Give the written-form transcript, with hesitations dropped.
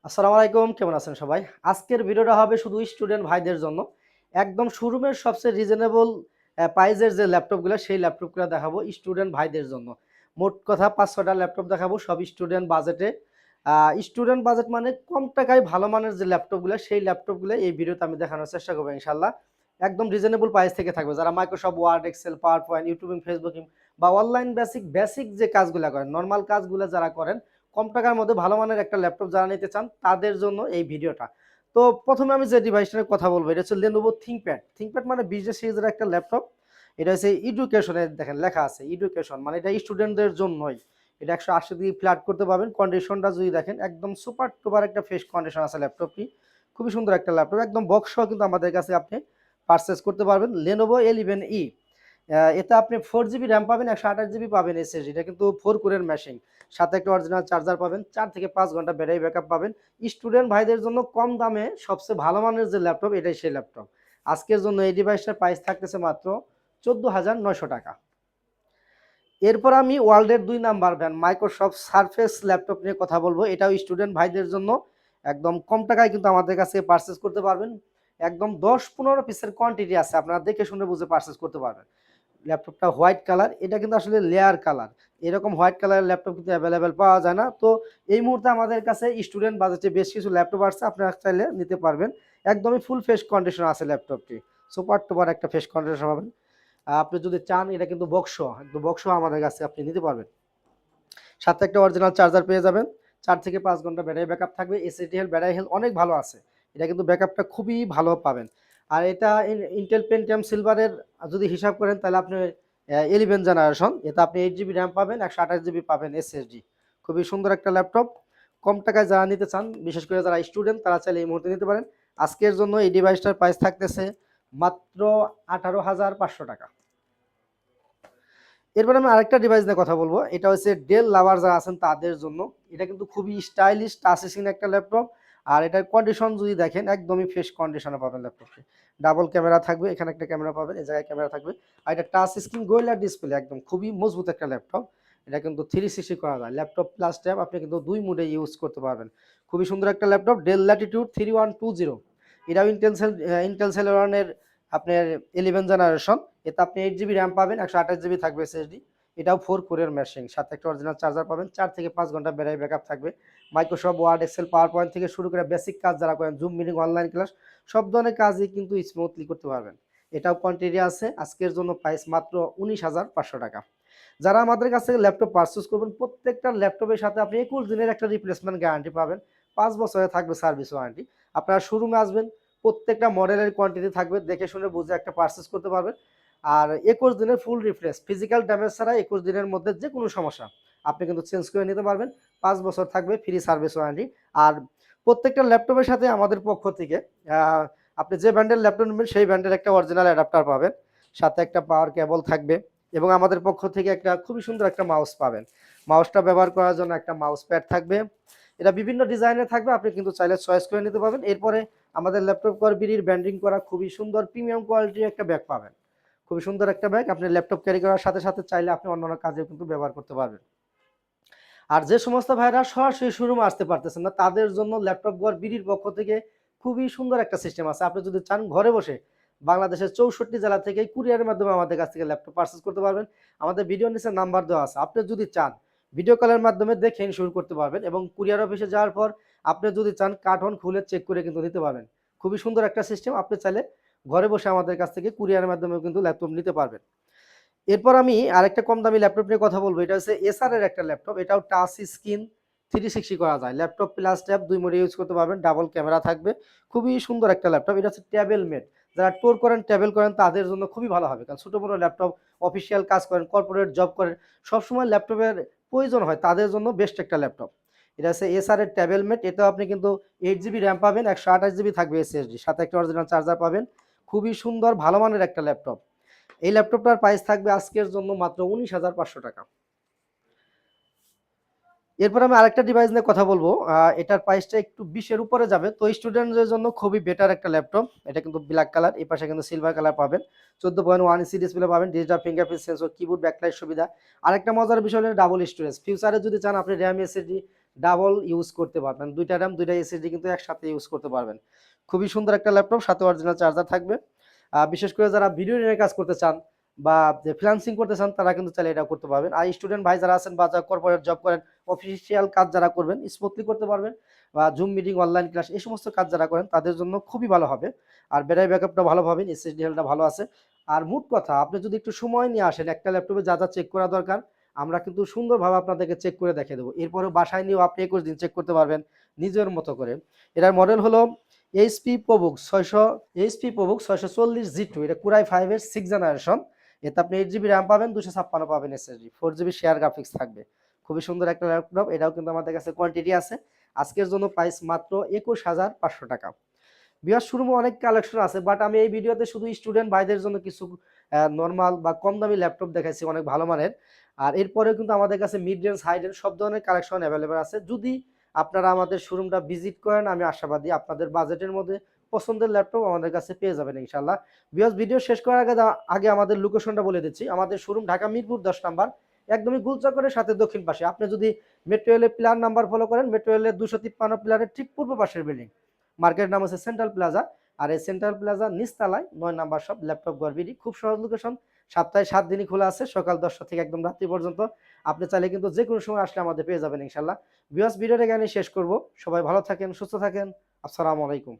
আসসালামু আলাইকুম, কেমন আছেন সবাই? আজকের ভিডিওটা হবে শুধু স্টুডেন্ট ভাইদের জন্য। একদম শোরুমের সবচেয়ে রিজনেবল প্রাইসের যে ল্যাপটপগুলো সেই ল্যাপটপগুলো দেখাবো স্টুডেন্ট ভাইদের জন্য। মোট কথা ৫-৬টা ল্যাপটপ দেখাবো সব স্টুডেন্ট বাজেটে। স্টুডেন্ট বাজেট মানে কম টাকায় ভালো মানের যে ল্যাপটপগুলো সেই ল্যাপটপগুলো এই ভিডিওতে আমি দেখানোর চেষ্টা করবো ইনশাআল্লাহ। একদম রিজনেবল প্রাইস থেকে থাকবে। যারা Microsoft Word, Excel, PowerPoint, YouTubing, Facebooking বা অনলাইন বেসিক যে কাজগুলো করেন, নরমাল কাজগুলো যারা করেন কম টাকার মধ্যে ভালো মানের একটা ল্যাপটপ যারা নিতে চান তাদের জন্য এই ভিডিওটা। তো প্রথমে আমি যে ডিভাইসটার কথা বলবো এটা হচ্ছে Lenovo ThinkPad। ThinkPad মানে বিজনেস সিরিজের একটা ল্যাপটপ। এটা হচ্ছে এডুকেশনের, দেখেন লেখা আছে এডুকেশন, মানে এটা স্টুডেন্টদের জন্যই। এটা 180 ডিগ্রি ফ্ল্যাট করতে পারবেন। কন্ডিশনটা যদি দেখেন একদম সুপার টুপার একটা ফ্রেশ কন্ডিশন আছে ল্যাপটপটি। খুবই সুন্দর একটা ল্যাপটপ, একদম বক্স সহ কিন্তু আমাদের কাছে আপনি পারচেজ করতে পারবেন। Lenovo L11E, এতে আপনি 4 জিবি র্যাম পাবেন, 128 জিবি পাবেন এসএসডি। এটা কিন্তু 4 কোরের মেশিন, সাথে একটা অরিজিনাল চার্জার পাবেন, 4 থেকে 5 ঘন্টা ব্যাটারি ব্যাকআপ পাবেন। স্টুডেন্ট ভাইদের জন্য কম দামে সবচেয়ে ভালো মানের যে ল্যাপটপ এটাই সেই ল্যাপটপ। আজকের জন্য এই ডিভাইসটার প্রাইস থাকতেছে মাত্র 14,900 টাকা। এরপর আমি ওয়ার্ল্ডের 2 number brand Microsoft surface laptop নিয়ে কথা বলবো। এটাও স্টুডেন্ট ভাইদের জন্য একদম কম টাকায় কিন্তু আমাদের কাছে পারচেস করতে পারবেন। একদম 10-15 পিসের কোয়ান্টিটি আছে, আপনারা দেখে শুনে বুঝে পারচেস করতে পারবেন। ল্যাপটপটা হোয়াইট কালার, এটা কিন্তু আসলে লেয়ার কালার। এরকম হোয়াইট কালারের ল্যাপটপ কিন্তু অ্যাভেলেবেল পাওয়া যায় না। তো এই মুহূর্তে আমাদের কাছে স্টুডেন্ট বাজেটে বেশ কিছু ল্যাপটপ আসছে, আপনারা চাইলে নিতে পারবেন। একদমই ফুল ফ্রেশ কন্ডিশন আছে ল্যাপটপটি, সুপার টুপার একটা ফ্রেশ কন্ডিশন পাবেন। আপনি যদি চান এটা কিন্তু বক্স, একদম বক্স আমাদের কাছে আপনি নিতে পারবেন। সাথে একটা অরিজিনাল চার্জার পেয়ে যাবেন। 4 থেকে 5 ঘন্টা ব্যাটারি ব্যাকআপ থাকবে। এসএসডি হেলথ, ব্যাটারি হেলথ অনেক ভালো আছে। এটা কিন্তু ব্যাকআপটা খুবই ভালো পাবেন। আর এটা ইন্টেল পেন্টিয়াম সিলভারের যদি হিসাব করেন তাহলে আপনি 11 জেনারেশন। এতে আপনি 8 জিবি র্যাম পাবেন, 128 জিবি পাবেন এসএসডি। খুবই সুন্দর একটা ল্যাপটপ। কম টাকায় যারা নিতে চান, বিশেষ করে যারা স্টুডেন্ট, তারা চাইলে এই মুহূর্তে নিতে পারেন। আজকের জন্য এই ডিভাইসটার প্রাইস থাকতেছে মাত্র 18,500 টাকা। এরপর আমি আরেকটা ডিভাইস নিয়ে কথা বলবো। এটা হচ্ছে ডেল লাভার যারা আছেন তাদের জন্য। এটা কিন্তু খুবই স্টাইলিশ টাচ স্ক্রিন একটা ল্যাপটপ। আর এটার কন্ডিশন যদি দেখেন একদমই ফ্রেশ কন্ডিশনে পাবেন ল্যাপটপে। ডাবল ক্যামেরা থাকবে, এখানে একটা ক্যামেরা পাবেন, এই জায়গায় ক্যামেরা থাকবে। আর এটা টাচ স্ক্রিন গোরিলা ডিসপ্লে, একদম খুবই মজবুত একটা ল্যাপটপ। এটা কিন্তু 360 করা যায়, ল্যাপটপ প্লাস ট্যাব আপনি কিন্তু 2 মোডে ইউজ করতে পারবেন। খুবই সুন্দর একটা ল্যাপটপ, ডেল ল্যাটিটিউড 3120। এটাও ইন্টেল সেলেরনের আপনার 11 জেনারেশন। এতে আপনি 8 জিবি র্যাম পাবেন, 128 জিবি থাকবে এসএসডি। এটাও 4 কোরের মেশিন, সাথে একটা অরিজিনাল চার্জার পাবেন, 4 থেকে 5 ঘন্টা ব্যাটারি ব্যাকআপ থাকবে। Microsoft Word, Excel, PowerPoint থেকে শুরু করে বেসিক কাজ যারা করেন, জুম মিটিং, অনলাইন ক্লাস, সব ধরনের কাজই কিন্তু স্মুথলি করতে পারবেন। এটাও কোয়ান্টিটি আছে। আজকের জন্য প্রাইস মাত্র 19,500 টাকা। যারা আমাদের কাছ থেকে ল্যাপটপ পারচেস করবেন, প্রত্যেকটা ল্যাপটপের সাথে আপনি 21 দিনের একটা রিপ্লেসমেন্ট গ্যারান্টি পাবেন। 5 বছরে থাকবে সার্ভিস ওয়ারেন্টি। আপনারা শোরুমে আসবেন, প্রত্যেকটা মডেলের কোয়ান্টিটি থাকবে, দেখে শুনে বুঝে একটা পারচেস করতে পারবেন। আর 21 দিনের ফুল রিফ্রেশ, ফিজিক্যাল ড্যামেজ ছাড়া 21 দিনের মধ্যে যে কোনো সমস্যা আপনি কিন্তু চেঞ্জ করে নিতে পারবেন। 5 বছর থাকবে ফ্রি সার্ভিস ওয়ারেন্টি। আর প্রত্যেকটা ল্যাপটপের সাথে আমাদের পক্ষ থেকে আপনি যে ব্র্যান্ডের ল্যাপটপ নেবেন সেই ব্র্যান্ডের একটা অরিজিনাল অ্যাডাপ্টার পাবেন, সাথে একটা পাওয়ার কেবল থাকবে, এবং আমাদের পক্ষ থেকে একটা খুবই সুন্দর একটা মাউস পাবেন। মাউসটা ব্যবহার করার জন্য একটা মাউস প্যাড থাকবে। এটা বিভিন্ন ডিজাইনের থাকবে, আপনি কিন্তু চাইলে চয়েস করে নিতে পারবেন। এরপরে আমাদের ল্যাপটপ কর বিডির ব্র্যান্ডিং করা খুবই সুন্দর প্রিমিয়াম কোয়ালিটির একটা ব্যাগ পাবেন। খুবই সুন্দর একটা ব্যাগ, আপনি ল্যাপটপ ক্যারি করার সাথে সাথে চাইলে আপনি অন্যান্য কাজে কিন্তু ব্যবহার করতে পারবেন। আর যে সমস্ত ভাইরা সরাসরি শোরুমে আসতে পারতেছেন না, তাদের জন্য ল্যাপটপ ঘর বিডির পক্ষ থেকে খুবই সুন্দর একটা সিস্টেম আছে। আপনি যদি চান ঘরে বসে বাংলাদেশের 64 জেলা থেকে কুরিয়ারের মাধ্যমে আমাদের কাছ থেকে ল্যাপটপ পারচেজ করতে পারবেন। আমাদের ভিডিও নিচে নাম্বার দেওয়া আছে, আপনি যদি চান ভিডিও কলের মাধ্যমে দেখে শুরু করতে পারবেন, এবং কুরিয়ার অফিসে যাওয়ার পর আপনি যদি চান কার্টন খুলে চেক করে কিন্তু নিতে পারবেন। খুবই সুন্দর একটা সিস্টেম, আপনি চাইলে ঘরে বসে আমাদের কাছ থেকে কুরিয়ারের মাধ্যমে কিন্তু ল্যাপটপ নিতে পারবেন। এরপর আমি আরেকটা কম দামি ল্যাপটপ নিয়ে কথা বলবো। এটা হচ্ছে এসার এর একটা ল্যাপটপ। এটাও টাচ স্ক্রিন, 360 করা যায়, ল্যাপটপ প্লাস ট্যাব 2 মোডে ইউজ করতে পারবেন, ডাবল ক্যামেরা থাকবে। খুবই সুন্দর একটা ল্যাপটপ। এটা হচ্ছে ট্যাবেল মেড, যারা ট্যুর করেন, ট্রাভেল করেন, তাদের জন্য খুবই ভালো হবে। কারণ ছোট বড় ল্যাপটপ, অফিসিয়াল কাজ করেন, কর্পোরেট জব করেন, সবসময় ল্যাপটপের প্রয়োজন হয়, তাদের জন্য বেস্ট একটা ল্যাপটপ। এটা হচ্ছে এসার এর ট্যাবেল মেড। এটাও আপনি কিন্তু 8 জিবি র্যাম পাবেন, 128 জিবি থাকবে এসএসডি, সাথে একটা অরিজিনাল চার্জার পাবেন। খুবই সুন্দর ভালো মানের একটা ল্যাপটপ। এই ল্যাপটপটার প্রাইস থাকবে আজকের জন্য মাত্র 19,500 টাকা। এরপর আমি আরেকটা ডিভাইস নিয়ে কথা বলবো, এটার প্রাইসটা একটু 20 এর উপরে যাবে, তো স্টুডেন্টদের জন্য খুবই বেটার একটা ল্যাপটপ। এটা কিন্তু ব্ল্যাক কালার, এই পাশে কিন্তু সিলভার কালার পাবেন, 14.1 ইঞ্চি ডিসপ্লে পাবেন, digital fingerprint sensor, keyboard, backlight সুবিধা। আরেকটা মজার বিষয় হলো ডাবল স্টোরেজ, ফিউচারে যদি চান আপনি র্যাম এসএসডি ডাবল ইউজ করতে পারবেন, দুইটা র্যাম দুইটা এসএসডি কিন্তু একসাথে ইউজ করতে পারবেন। খুবই সুন্দর একটা ল্যাপটপ, সাথে অরিজিনাল চার্জার থাকবে। বিশেষ করে যারা ভিডিও নিয়ে কাজ করতে চান বা ফ্রিল্যান্সিং করতে চান তারা কিন্তু চাইলে এটা করতে পারবেন। আর স্টুডেন্ট ভাই যারা আছেন বা যারা কর্পোরেট জব করেন, অফিসিয়াল কাজ যারা করবেন স্মুথলি করতে পারবেন, বা জুম মিটিং, অনলাইন ক্লাস, এই সমস্ত কাজ যারা করেন তাদের জন্য খুবই ভালো হবে। আর ব্যাটারি ব্যাকআপটা ভালো পাবেন, এসএসডি হেলটা ভালো আছে। আর মোট কথা, আপনি যদি একটু সময় নিয়ে আসেন, একটা ল্যাপটপে যা যা চেক করা দরকার আমরা কিন্তু সুন্দরভাবে আপনাদেরকে চেক করে দেখিয়ে দেবো। এরপরে বাসায় নিয়েও আপনি 21 দিন চেক করতে পারবেন নিজের মতো করে। এটার মডেল হলো এইচপি প্রবুক 640 G2, এটা কুরাই 5 এর 6 জেনারেশন। এতে আপনি 8 জিবি র্যাম পাবেন, 256 পাবেন এসএসডি, 4 জিবি শেয়ার গ্রাফিক্স থাকবে। খুবই সুন্দর একটা ল্যাপটপ, এটাও কিন্তু আমাদের কাছে কোয়ান্টিটি আছে। আজকের জন্য প্রাইস মাত্র 21,500 টাকা। বিয়ার শোরুমে অনেক কালেকশন আছে, বাট আমি এই ভিডিওতে শুধু স্টুডেন্ট ভাইদের জন্য কিছু নর্মাল বা কম দামি ল্যাপটপ দেখাইছি অনেক ভালো মানের। আর এরপরেও কিন্তু আমাদের কাছে মিড রেঞ্জ, হাই রেঞ্জ সব ধরনের কালেকশন অ্যাভেলেবেল আছে। যদি আপনারা আমাদের শোরুমটা ভিজিট করেন, আমি আশাবাদী আপনাদের বাজেটের মধ্যে পছন্দের ল্যাপটপ আমাদের কাছে পেয়ে যাবেন ইনশাল্লাহ। বিকজ ভিডিও শেষ করার আগে আমাদের লোকেশনটা বলে দিচ্ছি। আমাদের শোরুম ঢাকা মিরপুর 10 নাম্বার, একদমই গুলচক্করের সাথে দক্ষিণ পাশে। আপনি যদি মেট্রো রেলের প্ল্যান নাম্বার ফলো করেন, মেট্রো রেলের 253 প্ল্যানের ঠিক পূর্ব পাশের বিল্ডিং, মার্কেটের নাম হচ্ছে সেন্ট্রাল প্লাজা। আর এই সেন্ট্রাল প্লাজা নিচতলায় 9 নাম্বার শপ, ল্যাপটপ গড়বিডি। খুব সহজ লোকেশন, সপ্তাহে 7 দিনই খোলা আছে, সকাল 10টা থেকে একদম রাত্রি পর্যন্ত। আপনি চাইলে কিন্তু যে কোনো সময় আসলে আমাদের পেয়ে যাবেন ইনশাল্লাহ। ভিউয়ার্স, ভিডিওটা এখানে শেষ করব। সবাই ভালো থাকেন, সুস্থ থাকেন। আসসালামু আলাইকুম।